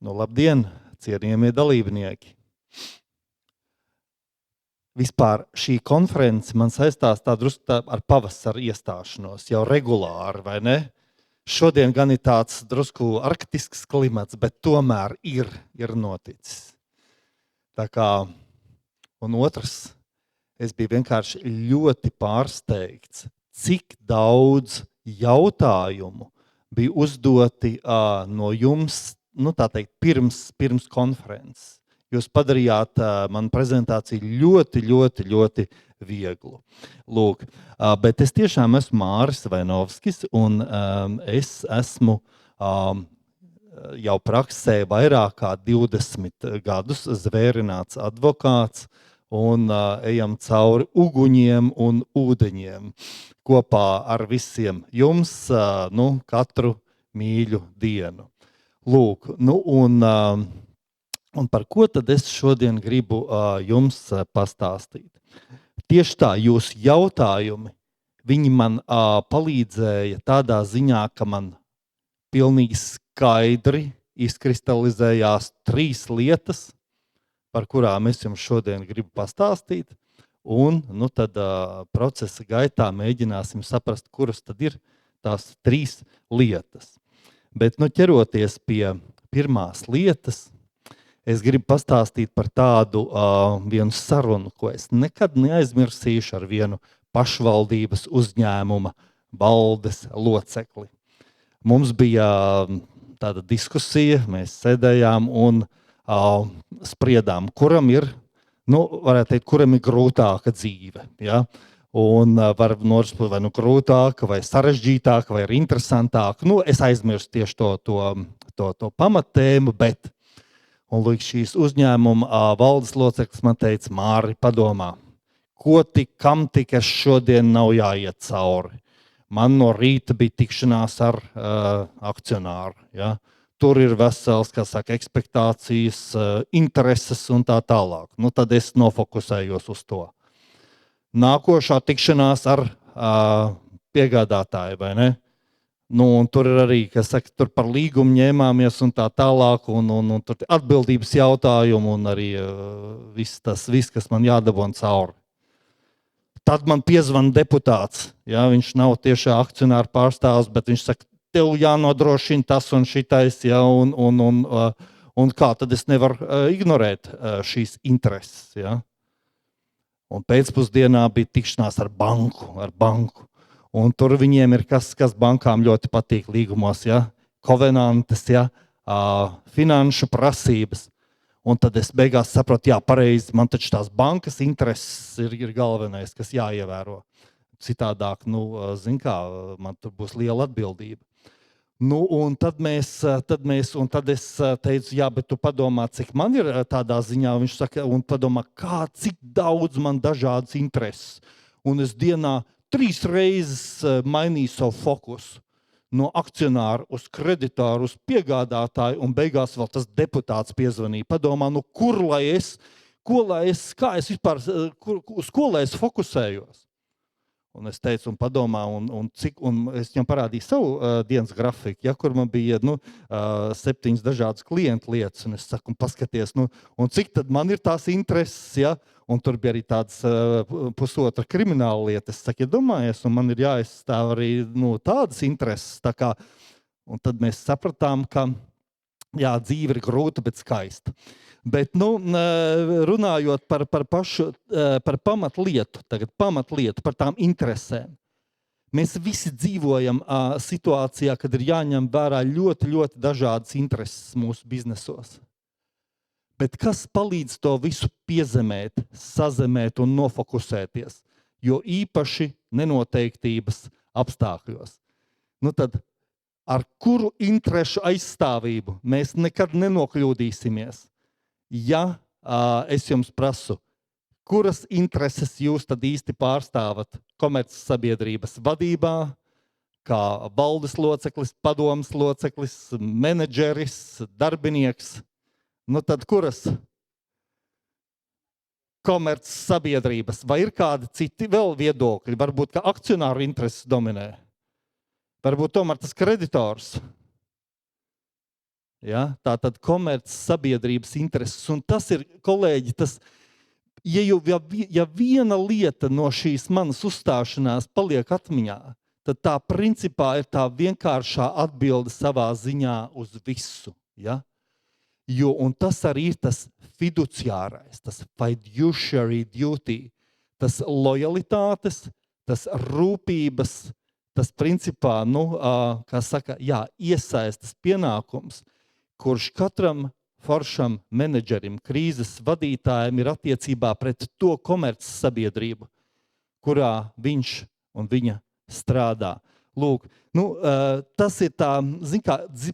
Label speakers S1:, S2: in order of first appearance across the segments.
S1: Labdien, cienījamie dalībnieki! Vispār šī konference man saistās tā drusku ar pavasara iestāšanos, jau regulāri, vai ne? Šodien gan ir tāds drusku arktisks klimats, bet tomēr ir noticis. Tā kā, un otrs, es biju vienkārši ļoti pārsteigts, cik daudz jautājumu bija uzdoti no jums, tā teikt, pirms konferences. Jūs padarījāt manu prezentāciju ļoti vieglu. Lūk, bet es tiešām esmu Māris Vainovskis, un es esmu jau praksē vairāk kā 20 gadus zvērināts advokāts, un ejam cauri uguņiem un ūdeņiem kopā ar visiem jums, katru mīļu dienu. Lūk, un par ko tad es šodien gribu jums pastāstīt? Tieši tā, jūsu jautājumi, viņi man palīdzēja tādā ziņā, ka man pilnīgi skaidri izkristalizējās 3 lietas, par kurām es jums šodien gribu pastāstīt, un tad procesa gaitā mēģināsim saprast, kuras tad ir tās 3 lietas. Bet ķeroties pie pirmās lietas, es gribu pastāstīt par tādu vienu sarunu, ko es nekad neaizmirsīšu ar vienu pašvaldības uzņēmuma valdes locekli. Mums bija tāda diskusija, mēs sēdējām un spriedām, kuram ir, varētu teikt, kuram ir grūtāka dzīve. Ja? Un var nošķirt vai grūtāka, vai sarežģītāka, vai interesantāka. Es aizmirstu tieši to pamattēmu, bet un līdz šīs uzņēmuma valdes loceklis man teica, Māri, padomā, kam tik es šodien nav jāiet cauri. Man no rīta bija tikšanās ar akcionāru. Ja? Tur ir vesels, ekspektācijas, intereses un tā tālāk. Tad es nofokusējos uz to. Nākošā tikšanās ar piegādātāju, vai ne? Un tur ir arī, tur par līgumu ņēmāmies un tā tālāk, un tur atbildības jautājumu un arī viss, kas man jādabon cauri. Tad man piezvana deputāts, ja, viņš nav tiešā akcionāra pārstāvs, bet viņš saka, tev jānodrošina tas un šitais, ja, un kā, tad es nevaru ignorēt šīs intereses, ja. Un pēcpusdienā bija tikšanās ar banku. Un tur viņiem ir kas bankām ļoti patīk līgumos, ja? Kovenantes, ja? Finanšu prasības. Un tad es beigās sapratu, jā, pareizi, man taču tās bankas intereses ir galvenais, kas jāievēro. Citādāk, zin kā, man tur būs liela atbildība. Un tad es teicu, jā, bet tu padomā, cik man ir tādā ziņā, viņš saka, un padomā, cik daudz man dažādas intereses. Un es dienā 3 reizes mainīju savu fokusu no akcionāra uz kreditāru, uz piegādātāju, un beigās vēl tas deputāts piezvanīja. Padomā, uz ko lai es fokusējos? Un es teicu, un padomā, un es viņam parādīju savu dienas grafiku, ja, kur man bija 7 dažādas klientu lietas, un es saku, un paskaties, un cik tad man ir tās intereses, ja, un tur bija arī tādas pusotra krimināla lieta. Es saku, iedomājies, un man ir jāizstāv arī tādas intereses. Tā kā, un tad mēs sapratām, ka jā, dzīve ir grūta, bet skaista. Bet, runājot par pamatlietu, par tām interesēm. Mēs visi dzīvojam situācijā, kad ir jāņem vērā ļoti dažādas intereses mūsu biznesos. Bet kas palīdz to visu piezemēt, sazemēt un nofokusēties? Jo īpaši nenoteiktības apstākļos. Tad ar kuru interešu aizstāvību mēs nekad nenokļūdīsimies? Ja es jums prasu, kuras intereses jūs tad īsti pārstāvat komercsabiedrības vadībā, kā valdes loceklis, padomes loceklis, menedžeris, darbinieks, tad kuras komercsabiedrības, vai ir kādi citi vēl viedokļi, varbūt, ka akcionāru intereses dominē, varbūt tomēr tas kreditors. Ja? Tātad komerces sabiedrības intereses. Un tas ir, kolēģi, ja viena lieta no šīs manas uzstāšanās paliek atmiņā, tad tā principā ir tā vienkāršā atbilde savā ziņā uz visu. Ja? Un tas arī ir tas fiduciārais, tas fiduciary duty, tas lojalitātes, tas rūpības, tas principā, kā saka, iesaistas pienākums, kurš katram foršam menedžerim, krīzes vadītājiem ir attiecībā pret to komerces sabiedrību, kurā viņš un viņa strādā. Lūk, tas ir tā,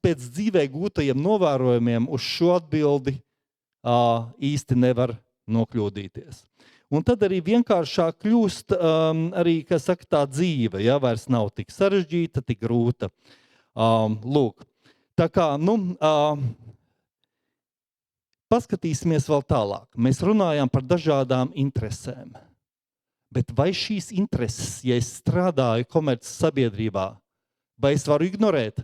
S1: pēc dzīvē gūtajiem novērojumiem uz šo atbildi īsti nevar nokļūdīties. Un tad arī vienkāršāk kļūst arī, kā saka, tā dzīve, ja vairs nav tik sarežģīta, tik grūta. Lūk, tā kā, paskatīsimies vēl tālāk. Mēs runājām par dažādām interesēm. Bet vai šīs intereses, ja es strādāju komerces sabiedrībā, vai es varu ignorēt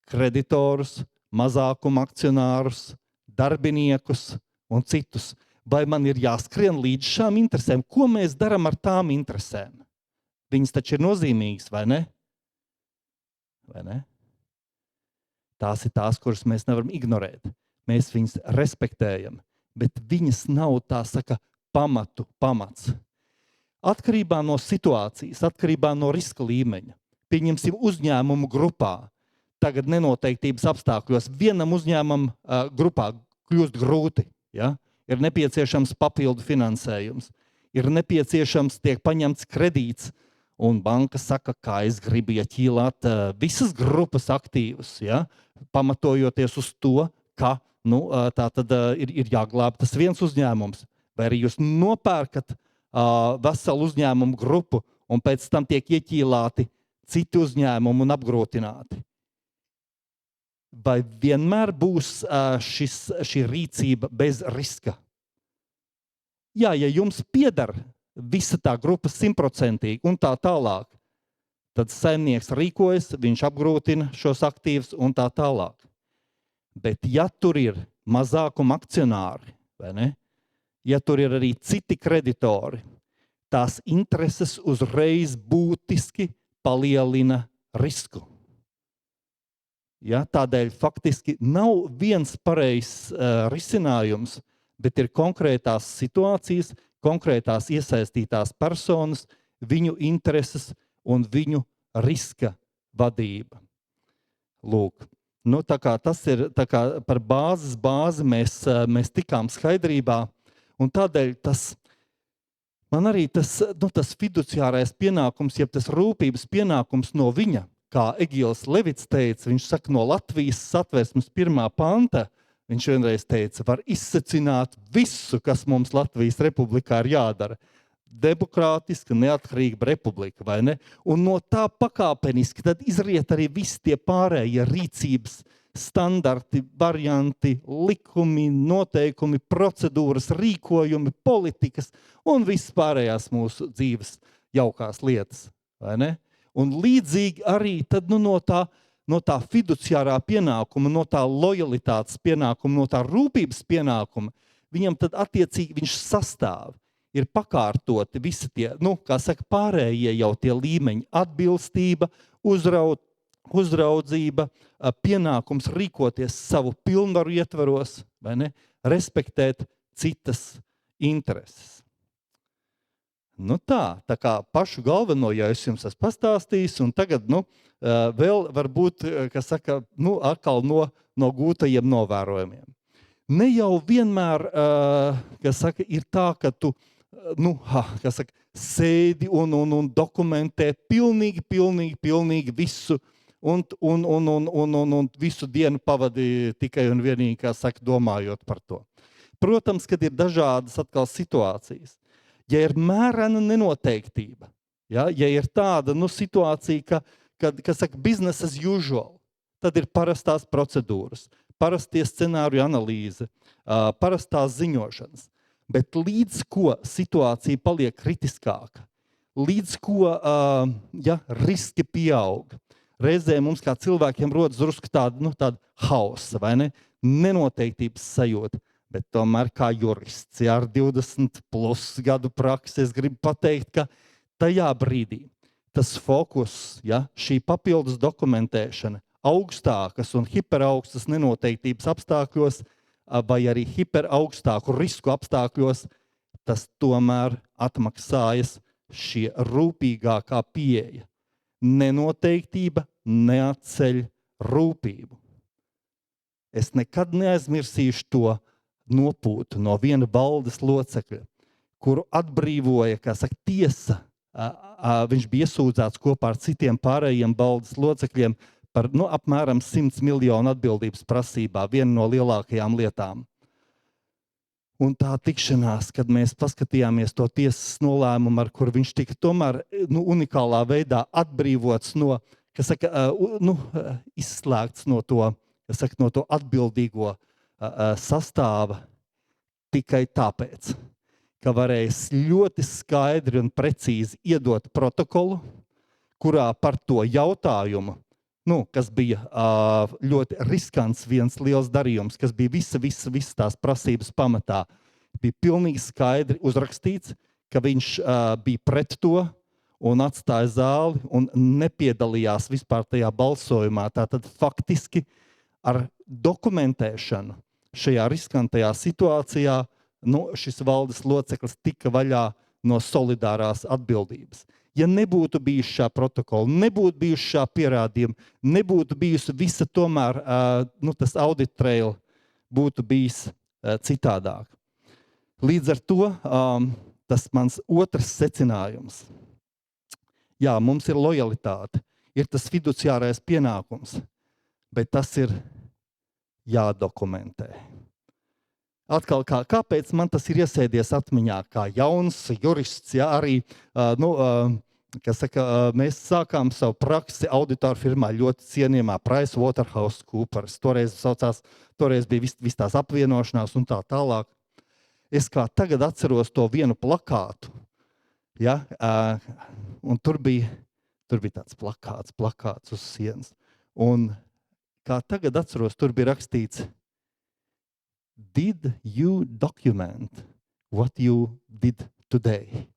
S1: kreditorus, mazākuma akcionārus, darbiniekus un citus? Vai man ir jāskrien līdz šām interesēm? Ko mēs darām ar tām interesēm? Viņas taču ir nozīmīgas, vai ne? Vai ne? Tās ir tās, kuras mēs nevaram ignorēt. Mēs viņas respektējam, bet viņas nav, tā saka, pamats. Atkarībā no situācijas, atkarībā no riska līmeņa, pieņemsim uzņēmumu grupā, tagad nenoteiktības apstākļos, vienam uzņēmumam grupā kļūst grūti, ja? Ir nepieciešams papildu finansējums, ir nepieciešams tiek paņemts kredīts, un banka saka, kā es gribu ieķīlāt visas grupas aktīvus, ja? Pamatojoties uz to, ka tā tad ir jāglāb tas viens uzņēmums, vai arī jūs nopērkat veselu uzņēmumu grupu un pēc tam tiek ieķīlāti citi uzņēmumi un apgrūtināti. Vai vienmēr būs šī rīcība bez riska? Jā, ja jums pieder visa tā grupa 100% un tā tālāk, tad saimnieks rīkojas, viņš apgrūtina šos aktīvus un tā tālāk. Bet ja tur ir mazākuma akcionāri, vai ne? Ja tur ir arī citi kreditori, tās intereses uzreiz būtiski palielina risku. Ja, tādēļ faktiski nav viens pareizs risinājums, bet ir konkrētās situācijas, konkrētās iesaistītās personas, viņu intereses un viņu riska vadība. Lūk. Tā kā tas ir tā kā par bāzi mēs tikām skaidrībā, un tādēļ man arī tas fiduciārais pienākums, jeb tas rūpības pienākums no viņa, kā Egils Levits teica, viņš saka no Latvijas Satversmes 1. panta, viņš vienreiz teica, var izsecināt visu, kas mums Latvijas republikā ir jādara. Demokrātiska, neatkarīga republika, vai ne? Un no tā pakāpeniski tad izriet arī visi tie pārējie rīcības standarti, varianti, likumi, noteikumi, procedūras, rīkojumi, politikas un viss pārējās mūsu dzīves jaukās lietas, vai ne? Un līdzīgi arī tad, no tā fiduciārā pienākuma, no tā lojalitātes pienākuma, no tā rūpības pienākuma, viņam tad attiecīgi viņš sastāv. Ir pakārtoti visi tie, kā saka, pārējie jau tie līmeņi, atbilstība, uzraudzība, pienākums rīkoties savu pilnvaru ietvaros, vai ne? Respektēt citas intereses. Tā kā pašu galveno, ja es jums esmu pastāstījis, un tagad, vēl varbūt, kas saka, atkal no gūtajiem novērojumiem. Ne jau vienmēr, kas saka, ir tā, ka tu sēdi un dokumentē pilnīgi visu un visu dienu pavadi tikai un vienīgi, kā saka, domājot par to. Protams, kad ir dažādas atkal situācijas. Ja ir mērena nenoteiktība, ja ir tāda situācija, ka saka business as usual, tad ir parastās procedūras, parastie scenāriju analīze, parastās ziņošanas. Bet līdz ko situācija paliek kritiskāka, līdz ko riski pieaug, reizē mums kā cilvēkiem rodas drusku tāda hausa, vai ne? Nenoteiktības sajūta. Bet tomēr kā jurists, ar 20 plus gadu praksi, es gribu pateikt, ka tajā brīdī tas fokus, šī papildus dokumentēšana augstākas un hiperaugstas nenoteiktības apstākļos vai arī hiperaugstāku risku apstākļos, tas tomēr atmaksājas šie rūpīgākā pieeja. Nenoteiktība neatceļ rūpību. Es nekad neaizmirsīšu to nopūtu no viena valdes locekļa, kuru atbrīvoja, kā saka, tiesa. Viņš bija iesūdzēts kopā ar citiem pārējiem valdes locekļiem par apmēram 100 miljonu atbildības prasībā, viena no lielākajām lietām. Un tā tikšanās, kad mēs paskatījāmies to tiesas nolēmumu, ar kur viņš tika tomēr unikālā veidā atbrīvots no, kas saka, izslēgts no to, kas saka, no to atbildīgo sastāva tikai tāpēc, ka varēs ļoti skaidri un precīzi iedot protokolu, kurā par to jautājumu, kas bija ļoti riskants viens liels darījums, kas bija visas tās prasības pamatā, bija pilnīgi skaidri uzrakstīts, ka viņš bija pret to un atstāja zāli un nepiedalījās vispār tajā balsojumā. Tātad faktiski ar dokumentēšanu šajā riskantajā situācijā šis valdes loceklis tika vaļā no solidārās atbildības. Ja nebūtu bijis šā protokola, nebūtu bijuši šā pierādījuma, nebūtu bijusi visa tomēr, tas audit trail būtu bijis citādāk. Līdz ar to tas mans otrs secinājums. Jā, mums ir lojalitāte, ir tas fiduciārais pienākums, bet tas ir jādokumentē. Atkal, kāpēc man tas ir iesēdies atmiņā, kā jauns jurists, arī, kas saka, mēs sākām savu praksi auditoru firmā ļoti cienījamā PricewaterhouseCoopers, toreiz bija vis tās apvienošanās un tā tālāk. Es kā tagad atceros to vienu plakātu, un tur bija tāds plakāts uz sienas, un kā tagad atceros, tur bija rakstīts, Did you document what you did today?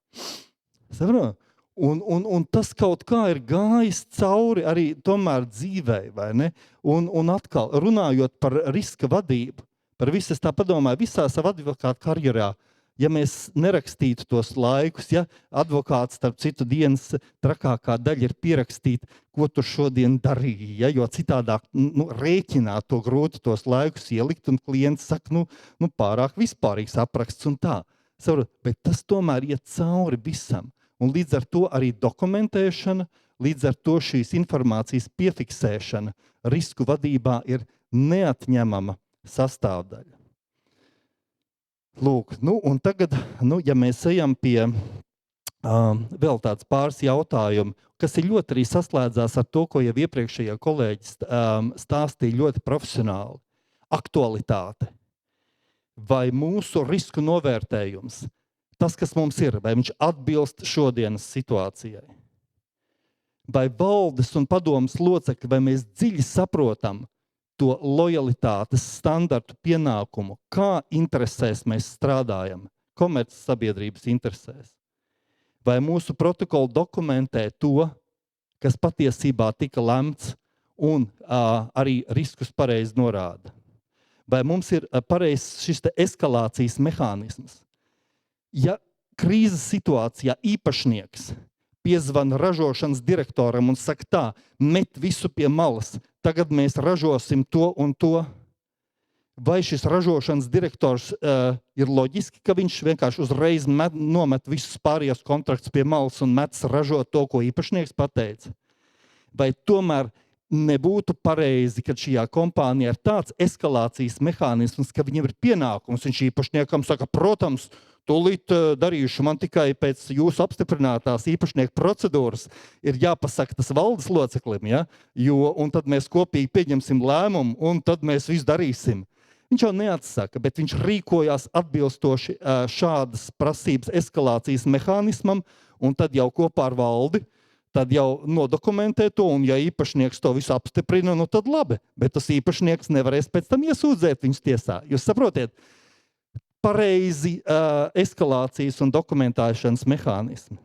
S1: Un tas kaut kā ir gājis cauri arī tomēr dzīvei, vai ne? Un atkal, runājot par riska vadību, par visu, es tā padomāju, visā savā advokāta karjerā, ja mēs nerakstītu tos laikus, advokāts, starp citu, dienas trakākā daļa ir pierakstīt, ko tu šodien darīji, jo citādāk rēķināt to grūti tos laikus ielikt, un klients saka, pārāk vispārīgs apraksts un tā. Bet tas tomēr iet cauri visam. Un līdz ar to arī dokumentēšana, līdz ar to šīs informācijas piefiksēšana risku vadībā ir neatņemama sastāvdaļa. Lūk, un tagad, ja mēs ejam pie vēl tāds pāris jautājumu, kas ir ļoti arī saslēdzās ar to, ko jau iepriekšējie kolēģi stāstīja ļoti profesionāli. Aktualitāte. Vai mūsu risku novērtējums, tas, kas mums ir, vai viņš atbilst šodienas situācijai? Vai valdes un padomas locekļi, vai mēs dziļi saprotam to lojalitātes standartu pienākumu, kā interesēs mēs strādājam, komerces sabiedrības interesēs? Vai mūsu protokoli dokumentē to, kas patiesībā tika lemts un arī riskus pareizi norāda? Vai mums ir pareizs šis eskalācijas mehānisms? Ja krīzes situācijā īpašnieks piezvana ražošanas direktoram un saka tā, met visu pie malas, tagad mēs ražosim to un to. Vai šis ražošanas direktors ir loģiski, ka viņš vienkārši uzreiz nomet visus pārējos kontraktus pie malas un metas ražot to, ko īpašnieks pateica? Vai tomēr nebūtu pareizi, ka šajā kompānijā ir tāds eskalācijas mehānisms, ka viņam ir pienākums, viņš īpašniekam saka, protams, tūlīt darīšu, man tikai pēc jūsu apstiprinātās īpašnieku procedūras ir jāpasaka tas valdes loceklim, un tad mēs kopīgi pieņemsim lēmumu, un tad mēs visu darīsim. Viņš jau neatsaka, bet viņš rīkojās atbilstoši šādas prasības eskalācijas mehānismam, un tad jau kopā ar valdi tad jau nodokumentē to, un ja īpašnieks to visu apstiprina, nu tad labi, bet tas īpašnieks nevarēs pēc tam iesūdzēt viņus tiesā. Jūs saprotiet, pareizi eskalācijas un dokumentēšanas mehānismi.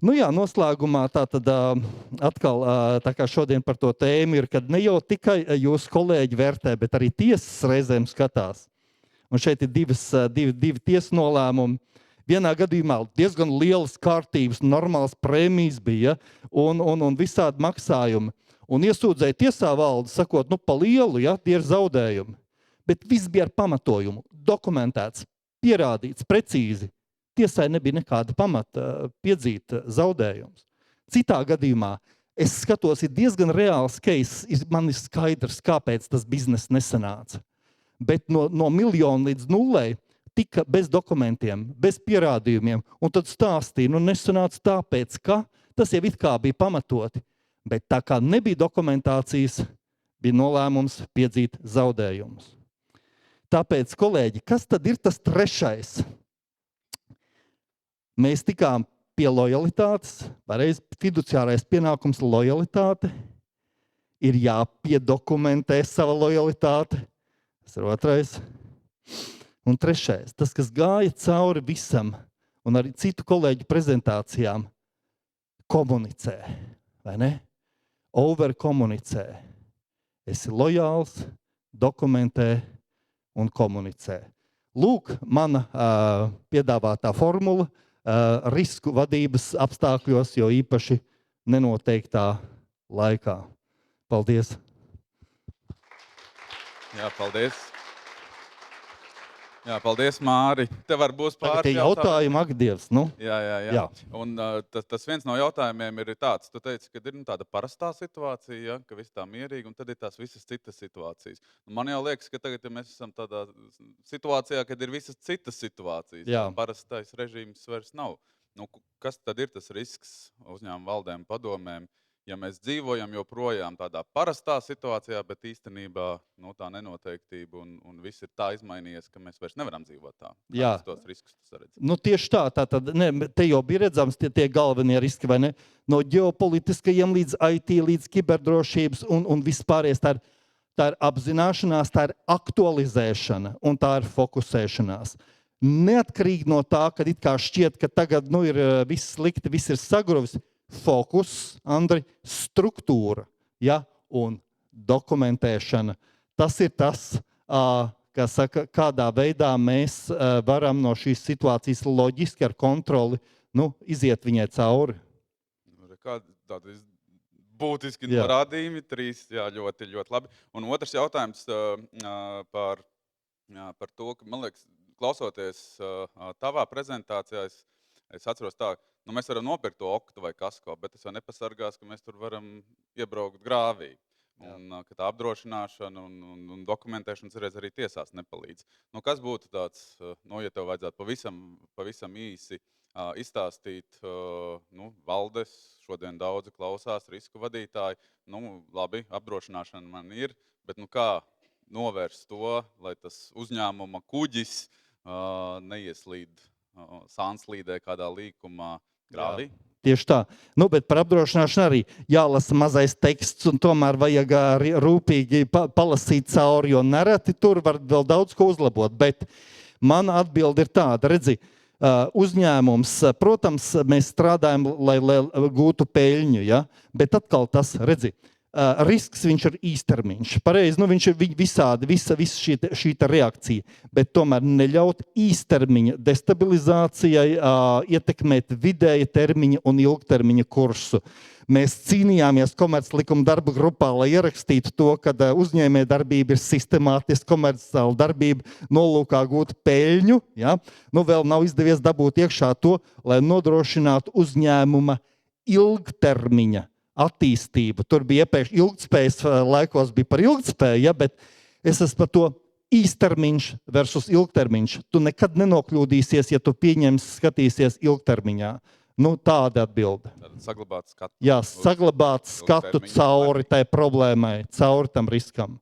S1: Nu jā, noslēgumā tātad atkal tā kā šodien par to tēmu ir, kad ne jau tikai jūsu kolēģi vērtē, bet arī tiesas reizēm skatās. Un šeit ir divi tiesu nolēmumi. Vienā gadījumā diezgan lielas kārtības, normāls prēmijas bija un visādi maksājumi. Un iesūdzēja tiesā valdi, sakot, nu pa lielu, ja, tie ir zaudējumi. Bet viss bija ar pamatojumu, dokumentēts, pierādīts, precīzi. Tiesai nebija nekāda pamata piedzīt zaudējumus. Citā gadījumā es skatos, ir diezgan reāls case, man ir skaidrs, kāpēc tas bizness nesanāca. Bet no 1 miljona līdz 0 tika bez dokumentiem, bez pierādījumiem, un tad stāstīja, nu nesanāca tāpēc, ka tas jau it kā bija pamatoti. Bet tā kā nebija dokumentācijas, bija nolēmums piedzīt zaudējumus. Tāpēc, kolēģi, kas tad ir tas trešais? Mēs tikām pie lojalitātes, pareizi fiduciārais pienākums lojalitāte, ir jāpiedokumentē sava lojalitāte, tas ir otrais. Un trešais, tas, kas gāja cauri visam, un arī citu kolēģu prezentācijām, komunicē, vai ne? Overkomunicē. Esi lojāls, dokumentē un komunicē. Lūk, mana piedāvātā formula, risku vadības apstākļos, jo īpaši nenoteiktā laikā. Paldies!
S2: Jā, paldies! Jā, paldies, Māri! Tev var būs pāris
S1: jautājumi, ak, Dievs, nu?
S2: Jā. Un tas viens no jautājumiem ir tāds, tu teici, ka ir tāda parastā situācija, ja, ka viss tā mierīgi, un tad ir tās visas citas situācijas. Man jau liekas, ka tagad ja mēs esam tādā situācijā, kad ir visas citas situācijas. Jā. Parastais režīms vairs nav. Nu, kas tad ir tas risks uzņēmumu valdēm, padomēm, ja mēs dzīvojam joprojām tādā parastā situācijā, bet īstenībā tā nenoteiktība un viss ir tā izmainījies, ka mēs vairs nevaram dzīvot tā.
S1: Jā.
S2: Tos riskus saredz.
S1: Nu, tieši tā. Te jau bija redzams tie galvenie riski, vai ne? No ģeopolitiskajiem līdz IT, līdz kiberdrošības un vispārējais. Tā ir apzināšanās, tā ir aktualizēšana un tā ir fokusēšanās. Neatkarīgi no tā, kad it kā šķiet, ka tagad ir viss slikti, viss ir sagruvis. Fokus, Andri, struktūra, ja, un dokumentēšana. Tas ir tas, kādā veidā mēs varam no šīs situācijas loģiski ar kontroli iziet viņai cauri.
S2: Tādi būtiski norādījumi, 3, jā, ļoti, ļoti labi. Un otrs jautājums par to, ka, man liekas, klausoties tavā prezentācijā, es atceros tā, mēs varam nopirkt to oktu vai kasko, bet tas jau nepasargās, ka mēs tur varam iebraukt grāvī. Un ka tā apdrošināšana un dokumentēšana reiz arī tiesās nepalīdz. Kas būtu tāds, ja tev vajadzētu pavisam īsi izstāstīt, valdes, šodien daudzi klausās, risku vadītāji, labi, apdrošināšana man ir, bet kā novērst to, lai tas uzņēmuma kuģis neieslīd sānslīdē kādā līkumā grāvī?
S1: Tieši tā. Bet par apdrošināšanu arī jālasa mazais teksts un tomēr vajag rūpīgi palasīt cauri, jo nereti tur var vēl daudz ko uzlabot. Bet mana atbilde ir tāda, redzi, uzņēmums, protams, mēs strādājam, lai gūtu peļņu, ja? Bet atkal tas, redzi, risks viņš ir īstermiņš. Pareizi, viņš ir visādi, visa šī reakcija, bet tomēr neļaut īstermiņa destabilizācijai ietekmēt vidēja termiņa un ilgtermiņa kursu. Mēs cīnījāmies komerclikuma darba grupā, lai ierakstītu to, ka uzņēmējdarbība ir sistemātiska komerciāla darbība nolūkā gūt peļņu. Ja? Vēl nav izdevies dabūt iekšā to, lai nodrošinātu uzņēmuma ilgtermiņa attīstību. Tur bija iepriekš ilgtspējas laikos bija par ilgtspēju, ja, bet es esmu par to īstermiņš versus ilgtermiņš. Tu nekad nenokļūdīsies, ja tu skatīsies ilgtermiņā. Tāda atbilde.
S2: Saglabāt skatu.
S1: Jā, saglabāt skatu cauri tai problēmai, cauri tam riskam.